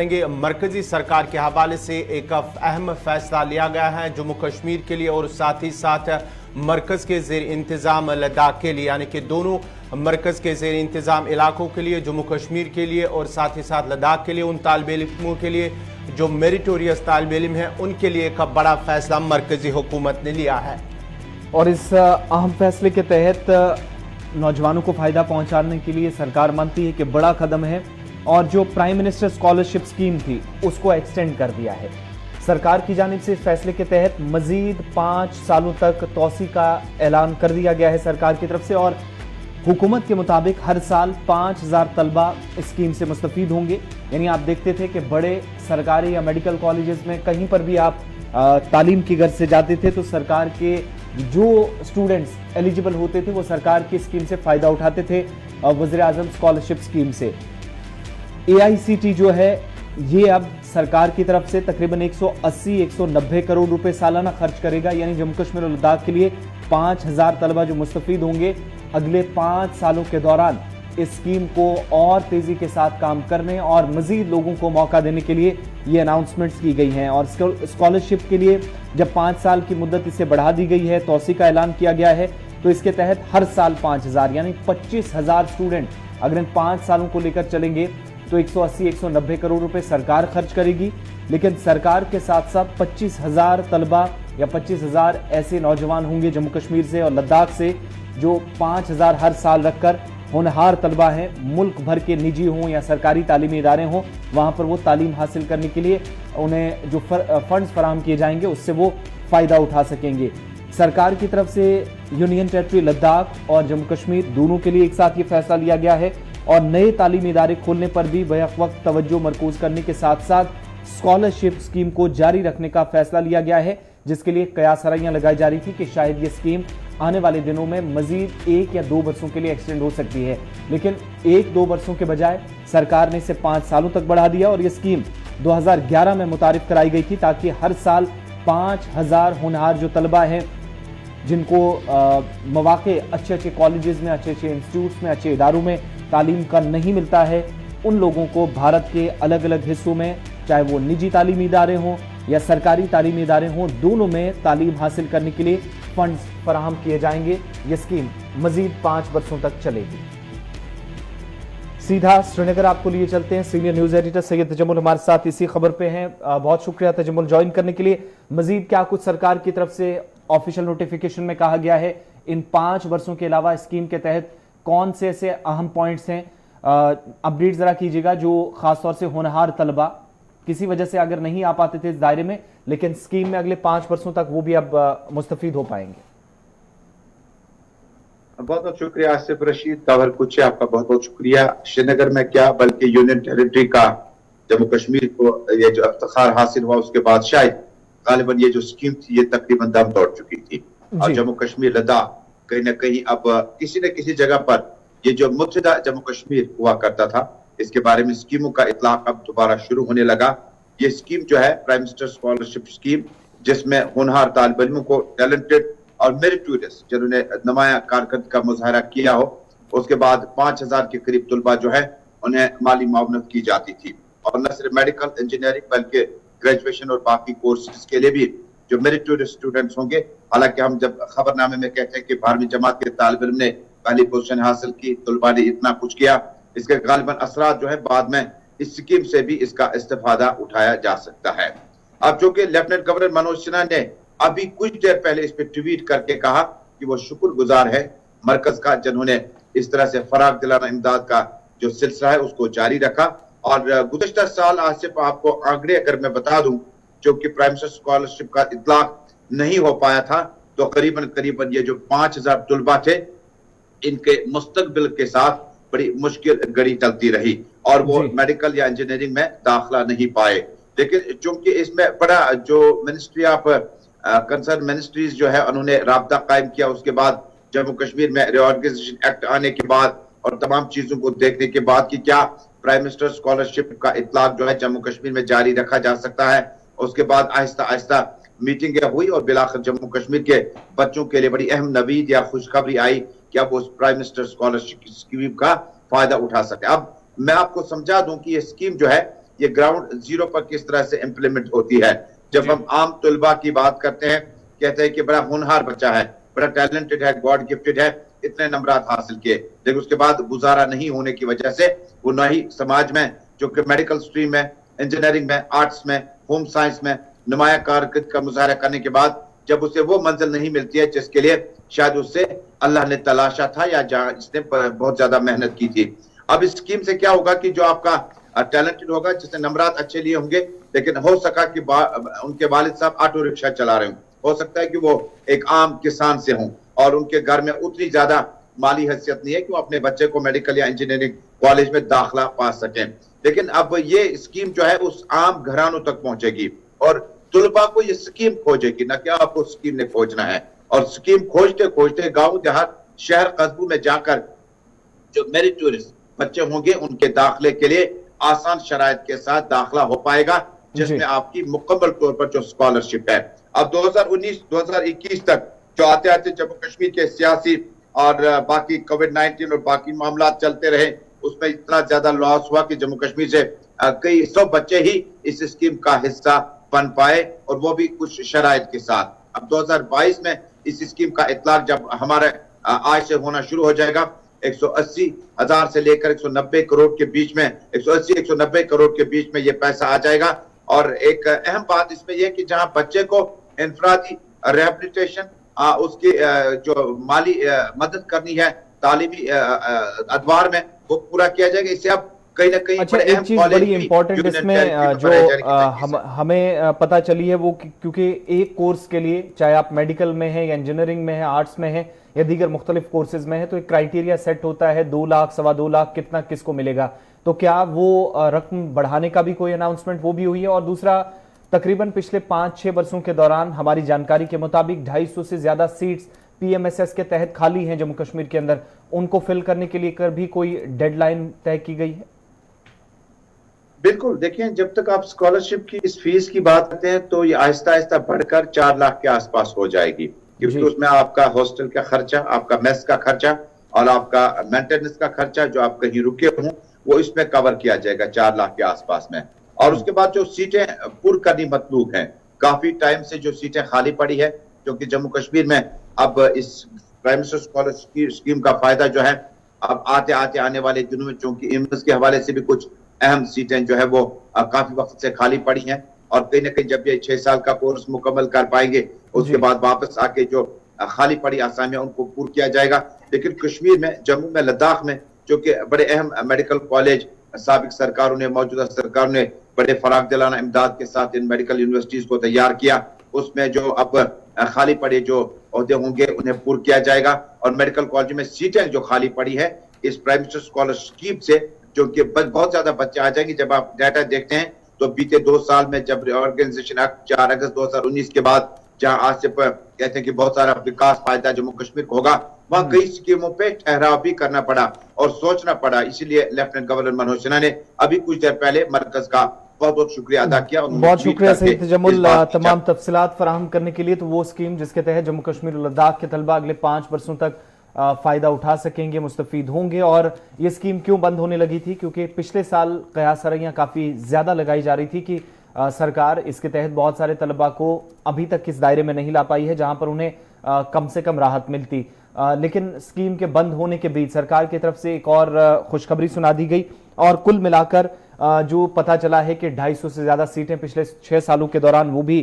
मरकजी सरकार के हवाले से एक अहम फैसला लिया गया है जम्मू कश्मीर के लिए और साथ ही साथ मरकज के ज़ेर इंतज़ाम लद्दाख के लिए, यानी कि दोनों मरकज के ज़ेर इंतज़ाम इलाकों के लिए, जम्मू कश्मीर के लिए और साथ ही साथ लद्दाख के लिए, उन तालिब इल्मों के लिए जो मेरिटोरियस तालिब इल्म हैं उनके लिए एक बड़ा फैसला मरकजी हुकूमत ने लिया है। और इस अहम फैसले के तहत नौजवानों को फ़ायदा पहुंचाने के लिए सरकार मानती है कि बड़ा कदम है और जो प्राइम मिनिस्टर स्कॉलरशिप स्कीम थी उसको एक्सटेंड कर दिया है। सरकार की जानिब से इस फैसले के तहत मजीद 5 सालों तक तौसी का ऐलान कर दिया गया है सरकार की तरफ से, और हुकूमत के मुताबिक हर साल 5000 तलबा इस स्कीम से मुस्तफीद होंगे। यानी आप देखते थे कि बड़े सरकारी या मेडिकल कॉलेजेस में कहीं पर भी आप तालीम की गर्ज से जाते थे तो सरकार के जो स्टूडेंट्स एलिजिबल होते थे वो सरकार की स्कीम से फ़ायदा उठाते थे, वज़ीर आज़म स्कॉलरशिप स्कीम से। AICT जो है ये अब सरकार की तरफ से तकरीबन 180-190 करोड़ रुपए सालाना खर्च करेगा। यानी जम्मू कश्मीर और लद्दाख के लिए 5000 तलबा जो मुस्तफीद होंगे अगले 5 सालों के दौरान इस स्कीम को और तेजी के साथ काम करने और मजीद लोगों को मौका देने के लिए ये अनाउंसमेंट्स की गई हैं। और स्कॉलरशिप के लिए जब 5 साल की मुद्दत इसे बढ़ा दी गई है, तौसी का ऐलान किया गया है, तो इसके तहत हर साल 5000 यानी 25,000 स्टूडेंट अगर इन 5 सालों को लेकर चलेंगे तो 180-190 करोड़ रुपए सरकार खर्च करेगी। लेकिन सरकार के साथ साथ 25,000 तलबा या 25,000 ऐसे नौजवान होंगे जम्मू कश्मीर से और लद्दाख से जो 5,000 हर साल रखकर होनहार तलबा हैं, मुल्क भर के निजी हों या सरकारी तालीमी इदारे हों, वहाँ पर वो तालीम हासिल करने के लिए उन्हें जो फंड्स फराहम किए जाएंगे उससे वो फ़ायदा उठा सकेंगे। सरकार की तरफ से यूनियन टेरिटरी लद्दाख और जम्मू कश्मीर दोनों के लिए एक साथ ये फैसला लिया गया है और नए तालीमी इदारे खोलने पर भी बैक वक्त तवज्जो मरकूज करने के साथ साथ स्कॉलरशिप स्कीम को जारी रखने का फैसला लिया गया है, जिसके लिए कयासराइयां लगाई जा रही थी कि शायद ये स्कीम आने वाले दिनों में मजीद 1 या 2 वर्षों के लिए एक्सटेंड हो सकती है। लेकिन 1-2 वर्षों के बजाय सरकार ने इसे 5 सालों तक बढ़ा दिया और ये स्कीम 2011 में मुतारिफ कराई गई थी ताकि हर साल 5000 होनहार जो तलबा हैं जिनको मौके अच्छे कॉलेजेस में, अच्छे इंस्टीट्यूट्स में, अच्छे इदारों में तालीम का नहीं मिलता है, उन लोगों को भारत के अलग अलग हिस्सों में, चाहे वो निजी तालीमी इदारे हों या सरकारी तालीमी इदारे हों, दोनों में तालीम हासिल करने के लिए फंड्स फराहम किए जाएंगे। ये स्कीम मजीद 5 वर्षों तक चलेगी। सीधा श्रीनगर आपको लिए चलते हैं। Senior news editor Syed Tajammul हमारे साथ इसी खबर पे हैं। बहुत शुक्रिया तजम्मुल ज्वाइन करने के लिए। मजीद क्या कुछ सरकार की तरफ से ऑफिशियल नोटिफिकेशन में कहा गया है? इन 5 वर्षों के अलावा स्कीम के तहत कौन से ऐसे अहम पॉइंट्स हैं? अपडेट जरा कीजिएगा जो खासतौर से होनहार तलबा किसी वजह से अगर नहीं आ पाते थे इस दायरे में, लेकिन स्कीम में अगले 5 वर्षों तक वो भी अब मुस्तफीद हो पाएंगे। बहुत बहुत शुक्रिया आसिफ रशीद, खबर कुछ है, आपका बहुत बहुत शुक्रिया। श्रीनगर में क्या बल्कि यूनियन टेरिटरी का जम्मू कश्मीर को ये जो इफ्तिखार हासिल हुआ उसके बाद शायद गालिबन ये जो स्कीम थी ये तकरीबन दम तोड़ चुकी थी और जम्मू कश्मीर लद्दाख कहीं ना कहीं अब किसी न किसी जगह पर ये जो मुत्तहिदा जम्मू कश्मीर हुआ करता था इसके बारे में स्कीमों का इतलाक अब दोबारा शुरू होने लगा। ये स्कीम जो है प्राइम मिनिस्टर स्कॉलरशिप स्कीम, जिसमें होनहार तालिब इल्मों को टैलेंटेड और मेरिटोरियस जिन्होंने नुमाया कारकर्दगी का मुजाहरा किया हो उसके बाद 5000 के करीब तलबा जो है उन्हें माली मावनत की जाती थी। और न सिर्फ मेडिकल इंजीनियरिंग बल्कि ग्रेजुएशन और बाकी कोर्सेज के लिए भी जो मेरिटोरियस स्टूडेंट्स होंगे, हालांकि हम जब खबरनामे में कहते हैं कि 12वीं जमात के तालिब इल्म ने पहली पोजीशन हासिल की, तलबा ने इतना कुछ किया, इसके गालिबन असरात जो है बाद में इस स्कीम से भी इसका इस्तेफादा उठाया जा सकता है। अब जो कि लेफ्टिनेंट गवर्नर मनोज सिन्हा ने अभी कुछ देर पहले इस पर ट्वीट करके कहा कि वो शुक्रगुजार है मरकज का जिन्होंने इस तरह से फराग दिलाना इमदाद का जो सिलसिला है उसको जारी रखा। और गुज़श्ता साल आसिफ आपको आंकड़े अगर मैं बता दूं, जो कि प्राइम मिनिस्टर स्कॉलरशिप का इतलाक नहीं हो पाया था तो करीबन ये जो 5000 तलबा थे इनके मुस्तकबिल के साथ बड़ी मुश्किल घड़ी चलती रही और वो मेडिकल या इंजीनियरिंग में दाखिला नहीं पाए। लेकिन चूंकि इसमें बड़ा जो मिनिस्ट्री ऑफ कंसर्न मिनिस्ट्रीज जो है उन्होंने राब्ता कायम किया, उसके बाद जम्मू कश्मीर में रिऑर्गेनाइजेशन एक्ट आने के बाद और तमाम चीजों को देखने के बाद कि क्या प्राइम मिनिस्टर स्कॉलरशिप का इतलाक जो है जम्मू कश्मीर में जारी रखा जा सकता है, उसके बाद आहिस्ता आहिस्ता मीटिंगें हुई और बिलाखिर जम्मू कश्मीर के बच्चों के लिए बड़ी अहम नवीद या खुशखबरी आई कि अब उस प्राइम मिनिस्टर स्कॉलरशिप स्कीम का फायदा उठा सके। अब मैं आपको समझा दूं कि ये स्कीम जो है ये ग्राउंड जीरो पर किस तरह से इम्प्लीमेंट होती है। जब हम आम तलबा की बात करते हैं, कहते हैं कि बड़ा होनहार बच्चा है, बड़ा टैलेंटेड है, गॉड गिफ्टेड है, इतने नंबरात हासिल किए, लेकिन उसके बाद गुजारा नहीं होने की वजह से वो न ही समाज में, जो कि मेडिकल स्ट्रीम में, इंजीनियरिंग में, आर्ट्स में, होम साइंस में नुमाया कारकर्दगी का मुजाहरा करने के बाद जब उसे वो मंजिल नहीं मिलती है जिसके लिए शायद उससे अल्लाह ने तलाशा था या जहां इसने बहुत ज्यादा मेहनत की थी। अब इस स्कीम से क्या होगा कि जो आपका टैलेंटेड होगा, जिसने नंबरात अच्छे लिए होंगे, लेकिन हो सका कि उनके वालिद साहब ऑटो रिक्शा चला रहे हो सकता है कि वो एक आम किसान से हों और उनके घर में उतनी ज्यादा माली हैसियत नहीं है कि वो अपने बच्चे को मेडिकल या इंजीनियरिंग कॉलेज में दाखिला पा सकें। लेकिन अब ये स्कीम जो है उस आम घरानों तक पहुंचेगी और तुलबा को ये स्कीम खोजेगी, ना कि आपको स्कीम ने खोजना है। और स्कीम खोजते खोजते गांव देहात, शहर, कस्बों में जाकर जो मेरिटोरियस बच्चे होंगे उनके दाखिले के लिए आसान शराइत के साथ दाखिला हो पाएगा, जिसमें आपकी मुकम्मल तौर पर जो स्कॉलरशिप है। अब 2019-2021 तक जो आते आते जम्मू कश्मीर के सियासी और बाकी कोविड-19 और बाकी मामला चलते रहे, उसमें इतना ज्यादा लॉस हुआ कि जम्मू कश्मीर से कई 100 बच्चे ही इस स्कीम का हिस्सा बन पाए, और वो भी कुछ शराइत के साथ। अब 2022 में इस स्कीम का इतलाक जब हमारे आज से होना शुरू हो जाएगा, 180,000 से लेकर 190 करोड़ के बीच में, 180-190 करोड़ के बीच में ये पैसा आ जाएगा। और एक अहम बात इसमें यह कि जहां बच्चे को इंफरादी रिहेबिलिटेशन, उसकी जो माली मदद करनी है तालीमी अदवार में, वो पूरा किया जाएगा। इससे अब कहीं ना कहीं अच्छा, एक चीज बड़ी इंपॉर्टेंट इसमें जो हमें पता चली है वो क्योंकि एक कोर्स के लिए, चाहे आप मेडिकल में है या इंजीनियरिंग में है, आर्ट्स में है या दीगर मुख्तलिफ कोर्सेज में है, तो एक क्राइटेरिया सेट होता है 2 लाख, 2.25 लाख कितना किसको मिलेगा। तो क्या वो रकम बढ़ाने का भी कोई अनाउंसमेंट वो भी हुई है? और दूसरा, तकरीबन पिछले 5-6 वर्षों के दौरान हमारी जानकारी के मुताबिक 250 से ज्यादा सीट्स PMSS के तहत खाली हैं जम्मू कश्मीर के अंदर, उनको फिल करने के लिए कर भी कोई डेडलाइन तय की गई है? बिल्कुल, देखिए, जब तक आप स्कॉलरशिप की इस फीस की बात करते हैं तो ये आहिस्ता आहिस्ता बढ़कर 4 लाख के आसपास हो जाएगी, क्योंकि उसमें आपका हॉस्टल का खर्चा, आपका मेस का खर्चा और आपका मेंटेनेंस का खर्चा, जो आप कहीं रुके हों, वो इसमें कवर किया जाएगा 4 लाख के आसपास में। और उसके बाद जो सीटें पूरी करनी मतलूब हैं, काफी टाइम से जो सीटें खाली पड़ी है, क्योंकि जम्मू कश्मीर में अब इस प्राइम मिनिस्टर स्कॉलरशिप स्कीम का फायदा जो है अब आने वाले दिनों में, चूंकि एम्स के हवाले से भी कुछ अहम सीटें जो है वो काफी वक्त से खाली पड़ी हैं, और कहीं ना कहीं जब ये 6 साल का कोर्स मुकम्मल कर पाएंगे उसके बाद वापस आके जो खाली पड़ी आसामियां उनको पूरा किया जाएगा। लेकिन कश्मीर में, जम्मू में, लद्दाख में, जो कि बड़े अहम मेडिकल कॉलेज साबिक सरकारों ने, मौजूदा सरकारों ने बड़े फराग दिलाना इमदाद के साथ इन मेडिकल यूनिवर्सिटीज को तैयार किया, उसमें जो अब खाली पड़े जो ओहदे होंगे उन्हें पूरा किया जाएगा। और मेडिकल कॉलेज में सीटें जो खाली पड़ी है इस प्राइम मिनिस्टर स्कॉलरशिप स्कीम से, जो कि बहुत ज्यादा बच्चे आ जाएंगे। जब आप डाटा देखते हैं तो बीते 2 साल में जब रिऑर्गेनाइजेशन एक्ट 4 अगस्त 2019 के बाद, जहां आज से कहते हैं कि बहुत सारा विकास फायदा जम्मू कश्मीर को होगा, वहां कई स्कीमों पे ठहराव भी करना पड़ा और सोचना पड़ा। इसीलिए लेफ्टिनेंट गवर्नर मनोज सिन्हा ने अभी कुछ देर पहले मरकज का बहुत बहुत शुक्रिया अदा किया। बहुत शुक्रिया सईद तजम्मुल तमाम तफसीलात फराहम करने के लिए। तो वो स्कीम जिसके तहत जम्मू कश्मीर और लद्दाख के तलबा अगले 5 वर्षों तक फायदा उठा सकेंगे, मुस्तफीद होंगे। और ये स्कीम क्यों बंद होने लगी थी? क्योंकि पिछले साल कयासरैयां काफी ज्यादा लगाई जा रही थी कि सरकार इसके तहत बहुत सारे तलबा को अभी तक इस दायरे में नहीं ला पाई है जहां पर उन्हें कम से कम राहत मिलती। लेकिन स्कीम के बंद होने के बीच सरकार की तरफ से एक और खुशखबरी सुना दी गई और कुल मिलाकर जो पता चला है कि 250 से ज्यादा सीटें पिछले 6 सालों के दौरान वो भी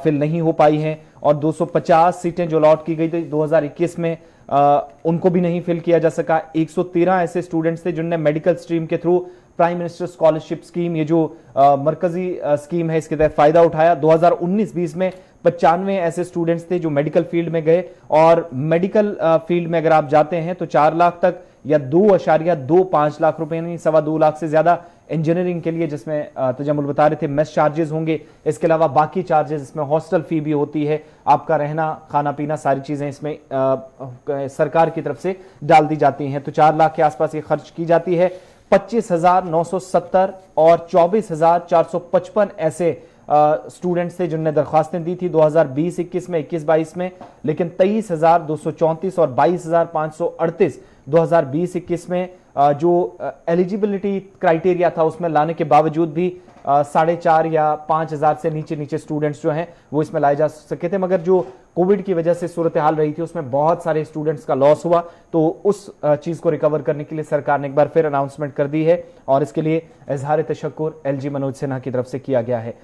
फिल नहीं हो पाई हैं और 250 सीटें जो अलॉट की गई थी 2021 में उनको भी नहीं फिल किया जा सका। 113 ऐसे स्टूडेंट्स थे जिन्होंने मेडिकल स्ट्रीम के through prime minister scholarship scheme, ये जो मरकजी स्कीम है, इसके तहत फायदा उठाया। 2019-20 में 95 ऐसे स्टूडेंट्स थे जो मेडिकल फील्ड में गए और मेडिकल फील्ड में अगर आप जाते हैं तो 4 लाख तक या 2.25 लाख रुपए, यानी 2.25 लाख से ज्यादा इंजीनियरिंग के लिए, जिसमें तजम्मुल बता रहे थे मेस चार्जेस होंगे, इसके अलावा बाकी चार्जेस, इसमें हॉस्टल फी भी होती है, आपका रहना खाना पीना सारी चीजें इसमें सरकार की तरफ से डाल दी जाती हैं। तो 4 लाख के आसपास ये खर्च की जाती है। 25,970 और 24,455 ऐसे स्टूडेंट्स थे जिनने दरख्वास्तें दी थी 2020-21 में, 21-22 में, लेकिन 23,234 और 22,538 2020-21 में जो एलिजिबिलिटी क्राइटेरिया था उसमें लाने के बावजूद भी 4,500 या 5,000 से नीचे स्टूडेंट्स जो हैं वो इसमें लाए जा सके थे, मगर जो कोविड की वजह से सूरत हाल रही थी उसमें बहुत सारे स्टूडेंट्स का लॉस हुआ। तो उस चीज को रिकवर करने के लिए सरकार ने एक बार फिर अनाउंसमेंट कर दी है और इसके लिए इजहार तशक्कुर एलजी मनोज सिन्हा की तरफ से किया गया है।